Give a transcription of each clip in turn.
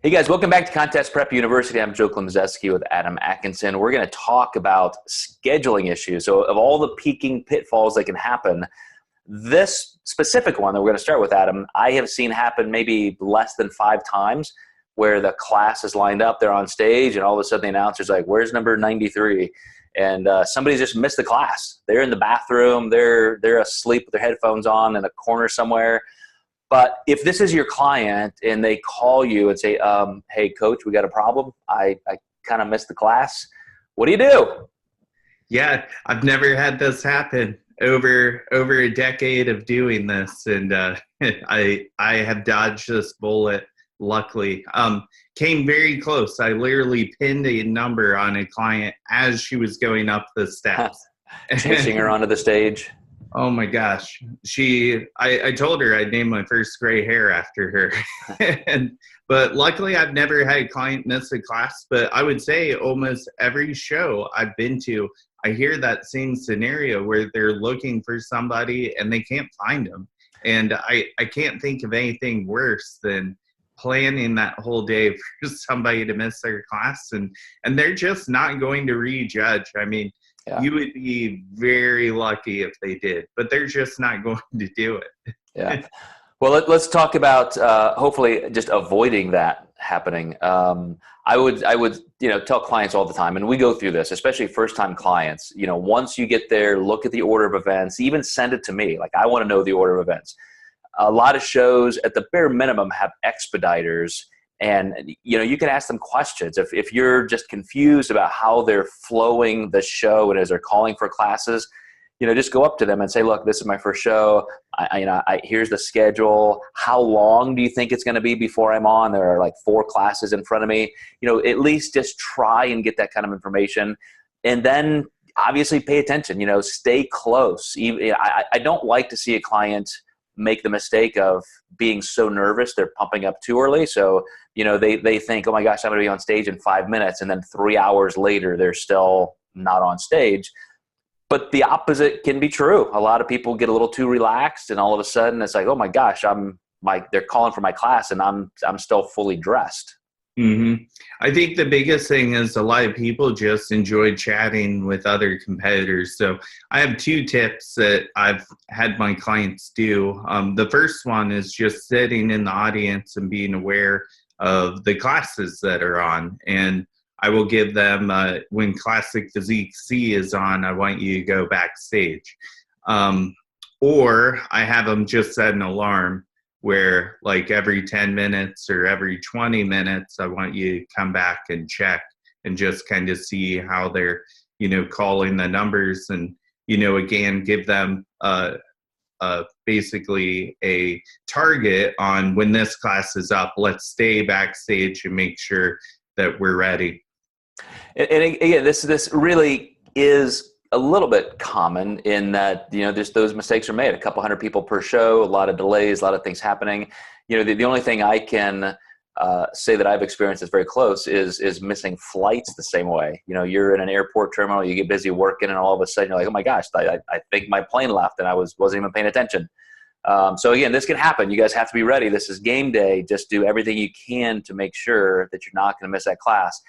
Hey guys, welcome back to Contest Prep University. I'm Joe Klemczewski with Adam Atkinson. We're going to talk about scheduling issues. So of all the peaking pitfalls that can happen, this specific one that we're going to start with, Adam, I have seen happen maybe less than 5 times where the class is lined up, they're on stage, and all of a sudden the announcer's like, where's number 93? And somebody's just missed the class. They're in the bathroom, they're asleep with their headphones on in a corner somewhere. But if this is your client and they call you and say, hey, coach, we got a problem. I kind of missed the class. What do you do? Yeah, I've never had this happen over a decade of doing this, and I have dodged this bullet. Luckily, came very close. I literally pinned a number on a client as she was going up the steps, chasing her onto the stage. Oh my gosh. I told her I'd name my first gray hair after her. But luckily I've never had a client miss a class, but I would say almost every show I've been to, I hear that same scenario where they're looking for somebody and they can't find them. And I can't think of anything worse than planning that whole day for somebody to miss their class, and they're just not going to rejudge. I mean, yeah. You would be very lucky if they did, but they're just not going to do it. Yeah. Well, let's talk about hopefully just avoiding that happening. I would tell clients all the time, and we go through this, especially first-time clients. Once you get there, look at the order of events, even send it to me. Like, I want to know the order of events. A lot of shows at the bare minimum have expediters. And, you can ask them questions. If you're just confused about how they're flowing the show and as they're calling for classes, just go up to them and say, look, this is my first show. Here's the schedule. How long do you think it's going to be before I'm on? There are like 4 classes in front of me. At least just try and get that kind of information. And then obviously pay attention, stay close. I don't like to see a client make the mistake of being so nervous they're pumping up too early. So, they think, oh my gosh, I'm going to be on stage in 5 minutes. And then 3 hours later, they're still not on stage. But the opposite can be true. A lot of people get a little too relaxed, and all of a sudden it's like, oh my gosh, they're calling for my class and I'm still fully dressed. Mm-hmm. I think the biggest thing is a lot of people just enjoy chatting with other competitors. So I have 2 tips that I've had my clients do. The first one is just sitting in the audience and being aware of the classes that are on. And I will give them, when Classic Physique C is on, I want you to go backstage. Or I have them just set an alarm where, like, every 10 minutes or every 20 minutes, I want you to come back and check and just kind of see how they're, calling the numbers, and, again, give them basically a target on when this class is up. Let's stay backstage and make sure that we're ready. And again, this really is a little bit common in that, just those mistakes are made. A couple hundred people per show, a lot of delays, a lot of things happening. The only thing I can say that I've experienced that's very close is missing flights the same way. You're in an airport terminal, you get busy working, and all of a sudden you're like, oh my gosh, I think my plane left and I wasn't even paying attention. So again, this can happen. You guys have to be ready. This is game day. Just do everything you can to make sure that you're not going to miss that class.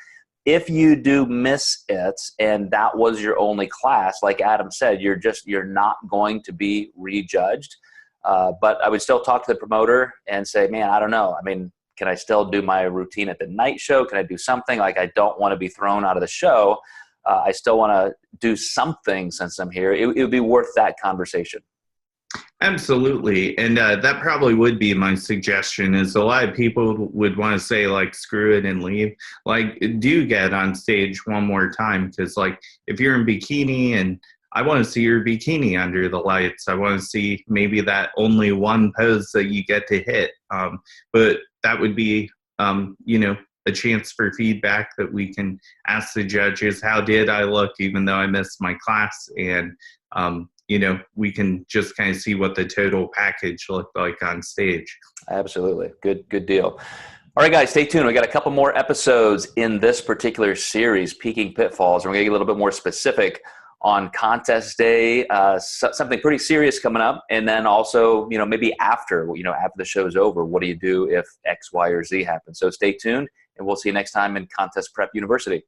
If you do miss it and that was your only class, like Adam said, you're not going to be rejudged. But I would still talk to the promoter and say, man, I don't know. I mean, can I still do my routine at the night show? Can I do something? Like, I don't want to be thrown out of the show. I still want to do something since I'm here. It would be worth that conversation. Absolutely. And that probably would be my suggestion, is a lot of people would want to say, like, screw it and leave. Like, do get on stage one more time, because, like, if you're in bikini, and I want to see your bikini under the lights, I want to see maybe that only one pose that you get to hit. But that would be, a chance for feedback that we can ask the judges, how did I look even though I missed my class? And, we can just kind of see what the total package looked like on stage. Absolutely. Good deal. All right, guys, stay tuned. We got a couple more episodes in this particular series, Peaking Pitfalls, and we're going to get a little bit more specific on contest day, something pretty serious coming up. And then also, maybe after the show's over, what do you do if X, Y, or Z happens? So stay tuned, and we'll see you next time in Contest Prep University.